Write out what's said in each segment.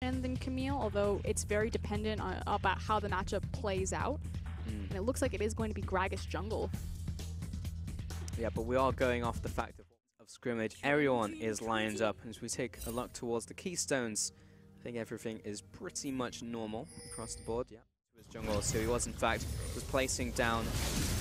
than Camille, although it's very dependent on about how the matchup plays out. And it looks like it is going to be Gragas jungle. Yeah, but we are going off the fact of scrimmage. Everyone is lined up, and as we take a look towards the keystones, I think everything is pretty much normal across the board. Yeah, his jungle, so he was in fact placing down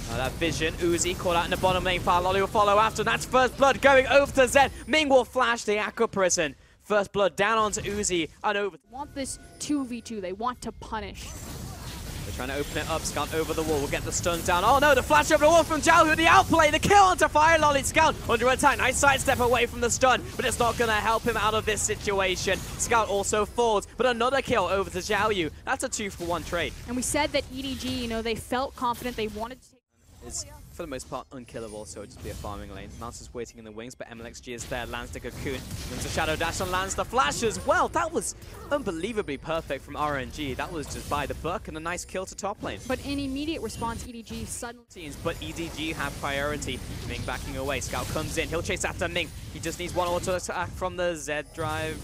that vision. Uzi caught out in the bottom lane. KazaLoLL will follow after. That's first blood going over to Zed. Ming will flash the Aqua Prison. First blood down onto Uzi and over. They want this 2v2. They want to punish. They're trying to open it up. Scout over the wall. We'll get the stun down. Oh no, the flash over the wall from Xiaohu. The outplay. The kill onto KazaLoLL. Scout under attack. Nice sidestep away from the stun, but it's not going to help him out of this situation. Scout also falls, but another kill over to Xiaohu. That's a 2-for-1 trade. And we said that EDG, you know, they felt confident. They wanted to take... Is for the most part unkillable, so it'll just be a farming lane. Mouse is waiting in the wings, but MLXG is there. Lands the cocoon, brings a shadow dash and lands the flash as well. That was unbelievably perfect from RNG. That was just by the book and a nice kill to top lane. But in immediate response, EDG suddenly... But EDG have priority. Ming backing away. Scout comes in. He'll chase after Ming. He just needs one auto attack from the Z drive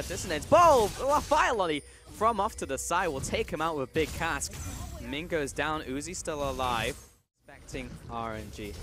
dissonance. Boom! KazaLoLL from off to the side will take him out with a big cask. Ming goes down. Uzi still alive. RNG,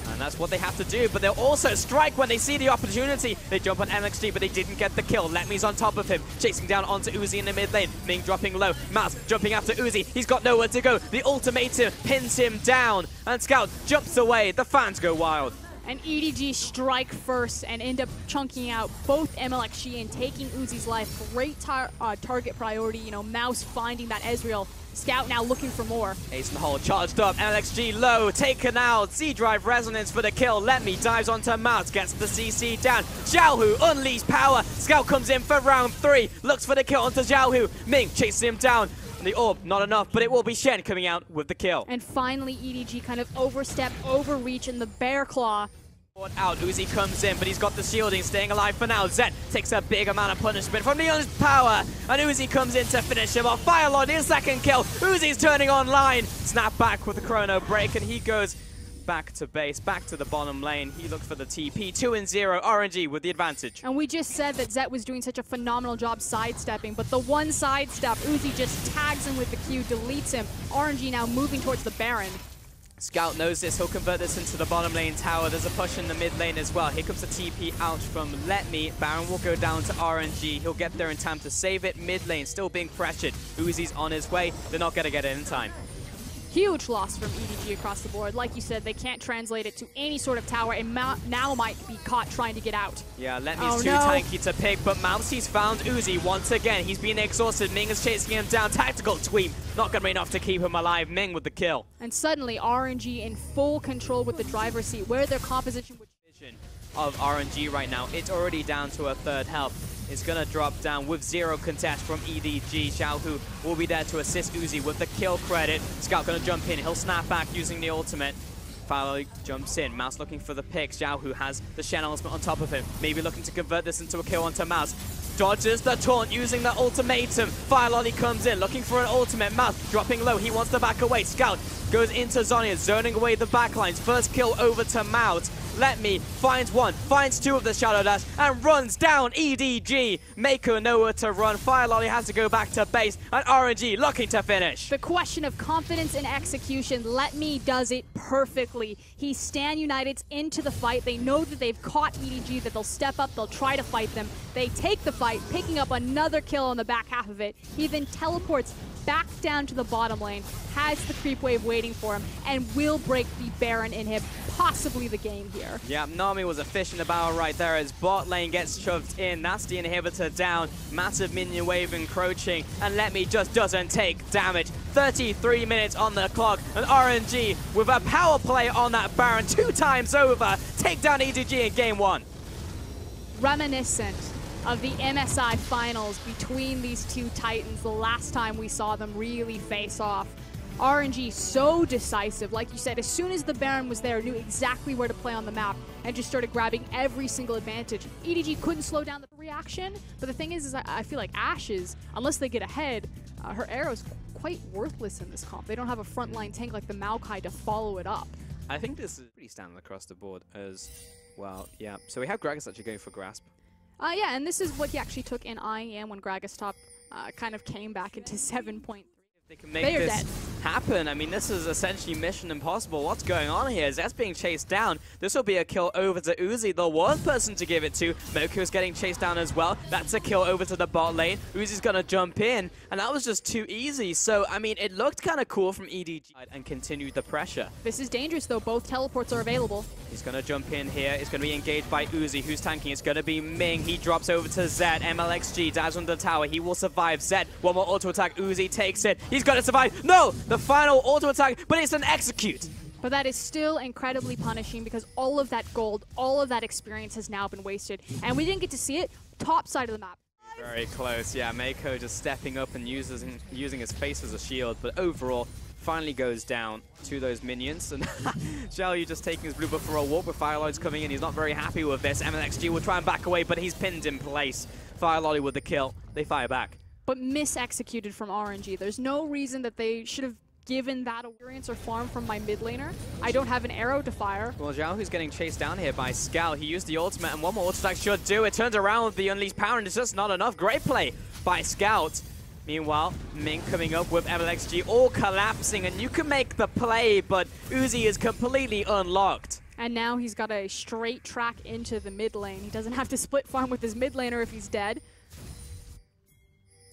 and that's what they have to do, but they'll also strike when they see the opportunity. They jump on MLXG, but they didn't get the kill. Letme's on top of him, chasing down onto Uzi in the mid lane. Ming dropping low, Mouse jumping after Uzi. He's got nowhere to go. The ultimatum pins him down, and Scout jumps away. The fans go wild. And EDG strike first and end up chunking out both MLXG and taking Uzi's life. Great target priority, you know, Mouse finding that Ezreal. Scout now looking for more. Ace in the hole, charged up, MLXG low, taken out, Z-Drive resonance for the kill. Letme dives onto Mouse, gets the CC down. Xiaohu unleashed power. Scout comes in for round 3, looks for the kill onto Xiaohu. Ming chases him down. The orb, not enough, but it will be Shen coming out with the kill. And finally, EDG kind of overstep, overreach in the Bear Claw. Out, Uzi comes in, but he's got the shielding, staying alive for now. Zed takes a big amount of punishment from Neon's power, and Uzi comes in to finish him off. KazaLoLL, his second kill. Uzi's turning online. Snap back with the chrono break, and he goes back to base, back to the bottom lane. He looks for the TP. 2-0, RNG with the advantage. And we just said that Zed was doing such a phenomenal job sidestepping, but the one sidestep, Uzi just tags him with the Q, deletes him. RNG now moving towards the Baron. Scout knows this. He'll convert this into the bottom lane tower. There's a push in the mid lane as well. Here comes the TP out from Letme. Baron will go down to RNG. He'll get there in time to save it. Mid lane still being pressured. Uzi's on his way. They're not going to get it in time. Huge loss from EDG across the board. Like you said, they can't translate it to any sort of tower, and now might be caught trying to get out. Yeah, Letme's too tanky to pick, but Mousey's found Uzi once again. He's been exhausted. Ming is chasing him down. Tactical tweet. Not going to be enough to keep him alive. Ming with the kill. And suddenly, RNG in full control with the driver's seat, where their composition of RNG right now. It's already down to a third health. It's going to drop down with 0 contest from EDG. Xiaohu will be there to assist Uzi with the kill credit. Scout going to jump in. He'll snap back using the ultimate. KazaLoLL jumps in. Mouse looking for the pick. Xiaohu has the Shen ultimate on top of him. Maybe looking to convert this into a kill onto Mouse. Dodges the taunt using the ultimatum. KazaLoLL comes in looking for an ultimate. Mouse dropping low. He wants to back away. Scout goes into Zhonya, zoning away the backlines. First kill over to Mouse. Letme finds one, finds 2 of the Shadow Dash, and runs down EDG. Mako nowhere to run. KazaLoLL has to go back to base, and RNG looking to finish. The question of confidence and execution, Letme does it perfectly. He stand Uniteds into the fight. They know that they've caught EDG, that they'll step up, they'll try to fight them. They take the fight, picking up another kill on the back half of it. He then teleports back down to the bottom lane, has the creep wave waiting for him, and will break the Baron inhib, possibly the game here. Yeah, Nami was a fish in the barrel right there as bot lane gets shoved in. That's the inhibitor down. Massive minion wave encroaching, and Letme just doesn't take damage. 33 minutes on the clock, and RNG with a power play on that Baron 2 times over. Take down EDG in game 1. Reminiscent of the MSI finals between these two titans, the last time we saw them really face off. RNG so decisive, like you said, as soon as the Baron was there, knew exactly where to play on the map and just started grabbing every single advantage. EDG couldn't slow down the reaction, but the thing is I feel like Ashes, unless they get ahead, her arrow's quite worthless in this comp. They don't have a frontline tank like the Maokai to follow it up. I think this is pretty standard across the board as well. Yeah, so we have Gragas actually going for Grasp. Yeah, and this is what he actually took in IM when Gragastop kind of came back into 7.3. They can make this happen. I mean, this is essentially mission impossible. What's going on here? Zed's being chased down. This will be a kill over to Uzi, the worst person to give it to. Moko's getting chased down as well. That's a kill over to the bot lane. Uzi's going to jump in, and that was just too easy. So, I mean, it looked kind of cool from EDG and continued the pressure. This is dangerous, though. Both teleports are available. He's going to jump in here. It's going to be engaged by Uzi. Who's tanking? It's going to be Ming. He drops over to Zed. MLXG dives on the tower. He will survive. Zed, one more auto attack. Uzi takes it. He's going to survive. No! The final auto attack, but it's an execute. But that is still incredibly punishing because all of that gold, all of that experience has now been wasted. And we didn't get to see it top side of the map. Very close. Yeah, Mako just stepping up and using his face as a shield. But overall, finally goes down to those minions. And Xiaoyu just taking his blue buff for a walk with Firelords coming in. He's not very happy with this. MLXG will try and back away, but he's pinned in place. Firelolly with the kill. They fire back. But mis-executed from RNG. There's no reason that they should have given that experience or farm from my mid laner. I don't have an arrow to fire. Well, Xiaohu's getting chased down here by Scout. He used the ultimate, and one more auto attack should do it. Turns around with the Unleashed Power, and it's just not enough. Great play by Scout. Meanwhile, Ming coming up with MLXG all collapsing, and you can make the play, but Uzi is completely unlocked. And now he's got a straight track into the mid lane. He doesn't have to split farm with his mid laner if he's dead.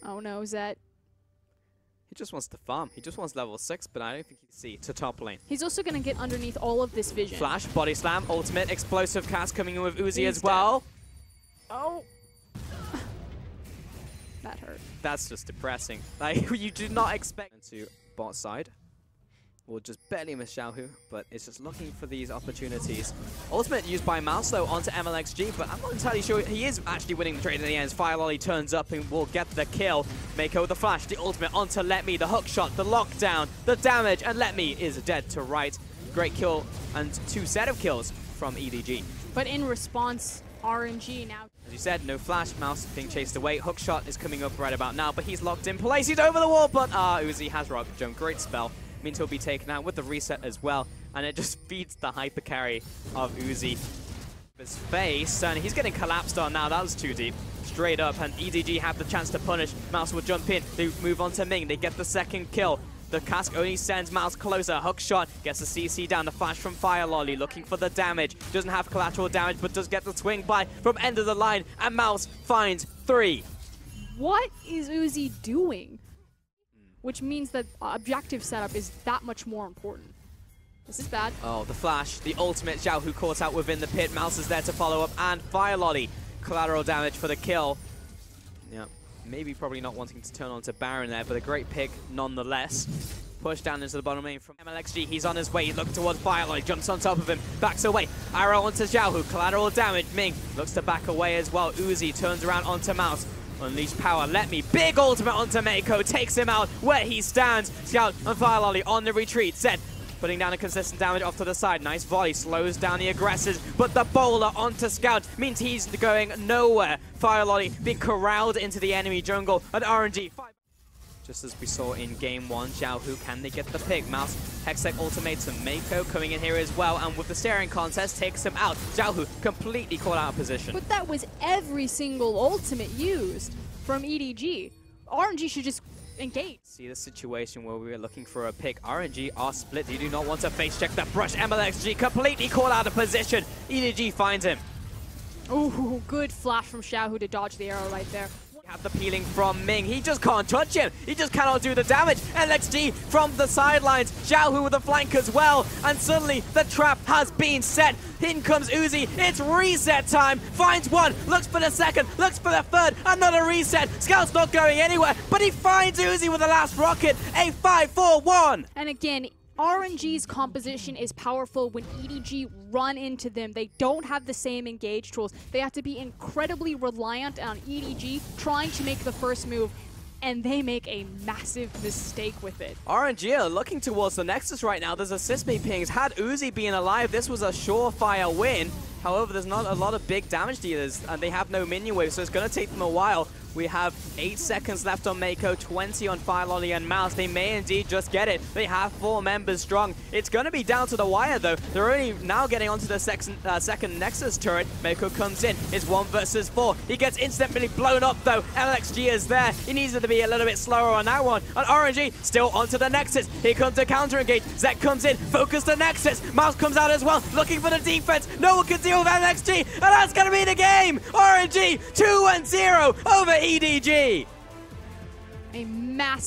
Oh no, Zed. He just wants to farm. He just wants level 6, but I don't think he can see to top lane. He's also going to get underneath all of this vision. Flash, body slam, ultimate, explosive cast coming in with Uzi as well. Dead. Oh. That hurt. That's just depressing. Like, you do not expect to bot side. We'll just barely miss Xiaohu, but it's just looking for these opportunities. Ultimate used by Mouse, though, onto MLXG, but I'm not entirely sure he is actually winning the trade in the end. Firelolly turns up and will get the kill. Mako with the flash, the ultimate onto Letme, the hook shot, the lockdown, the damage, and Letme is dead to right. Great kill and 2 set of kills from EDG. But in response, RNG now. As you said, no flash, Mouse being chased away. Hook shot is coming up right about now, but he's locked in place. He's over the wall, but Uzi has rocket jump. Great spell. Means he'll be taken out with the reset as well, and it just feeds the hyper carry of Uzi. His face, and he's getting collapsed on now. That was too deep. Straight up, and EDG have the chance to punish. Mouse will jump in. They move on to Ming. They get the second kill. The cask only sends Mouse closer. Hook shot gets the CC down. The flash from Firelolly looking for the damage. Doesn't have collateral damage, but does get the swing by from end of the line, and Mouse finds 3. What is Uzi doing? Which means that objective setup is that much more important. This is bad. Oh, the flash, the ultimate. Xiaohu caught out within the pit. Mouse is there to follow up, and Firelolly. Collateral damage for the kill. Yeah, maybe probably not wanting to turn on to Baron there, but a great pick nonetheless. Push down into the bottom lane from MLXG. He's on his way. He looks towards Firelolly, jumps on top of him, backs away. Arrow onto Xiaohu. Collateral damage. Ming looks to back away as well. Uzi turns around onto Mouse. Unleashed power, Letme, big ultimate onto Mako, takes him out where he stands. Scout and Firelolly on the retreat. Zed putting down a consistent damage off to the side. Nice volley, slows down the aggressors, but the bowler onto Scout means he's going nowhere. Firelolly being corralled into the enemy jungle, and RNG. Just as we saw in game 1, Xiaohu, can they get the pick? Mouse, Hextech ultimates and Mako coming in here as well, and with the staring contest, takes him out. Xiaohu completely caught out of position. But that was every single ultimate used from EDG. RNG should just engage. See the situation where we were looking for a pick. RNG are split. You do not want to face check the brush. MLXG completely caught out of position. EDG finds him. Ooh, good flash from Xiaohu to dodge the arrow right there. Have the peeling from Ming. He just can't touch him. He just cannot do the damage. LXG from the sidelines. Xiaohu with a flank as well. And suddenly the trap has been set. In comes Uzi. It's reset time. Finds one. Looks for the second. Looks for the third. Another reset. Scout's not going anywhere. But he finds Uzi with the last rocket. A 5-4-1. And again, RNG's composition is powerful when EDG run into them. They don't have the same engage tools. They have to be incredibly reliant on EDG trying to make the first move, and they make a massive mistake with it. RNG are looking towards the Nexus right now. There's assist me pings. Had Uzi been alive, this was a surefire win. However, there's not a lot of big damage dealers, and they have no minion wave, so it's going to take them a while. We have 8 seconds left on Mako, 20 on FireLolly and Mouse. They may indeed just get it. They have 4 members strong. It's going to be down to the wire, though. They're only now getting onto the second Nexus turret. Mako comes in. It's 1 versus 4. He gets instantly blown up, though. LXG is there. He needs to be a little bit slower on that one. And RNG still onto the Nexus. Here comes the counter engage. Zek comes in. Focus the Nexus. Mouse comes out as well, looking for the defense. No one can deal with LXG. And that's going to be the game. RNG 2-0 over EDG. A massive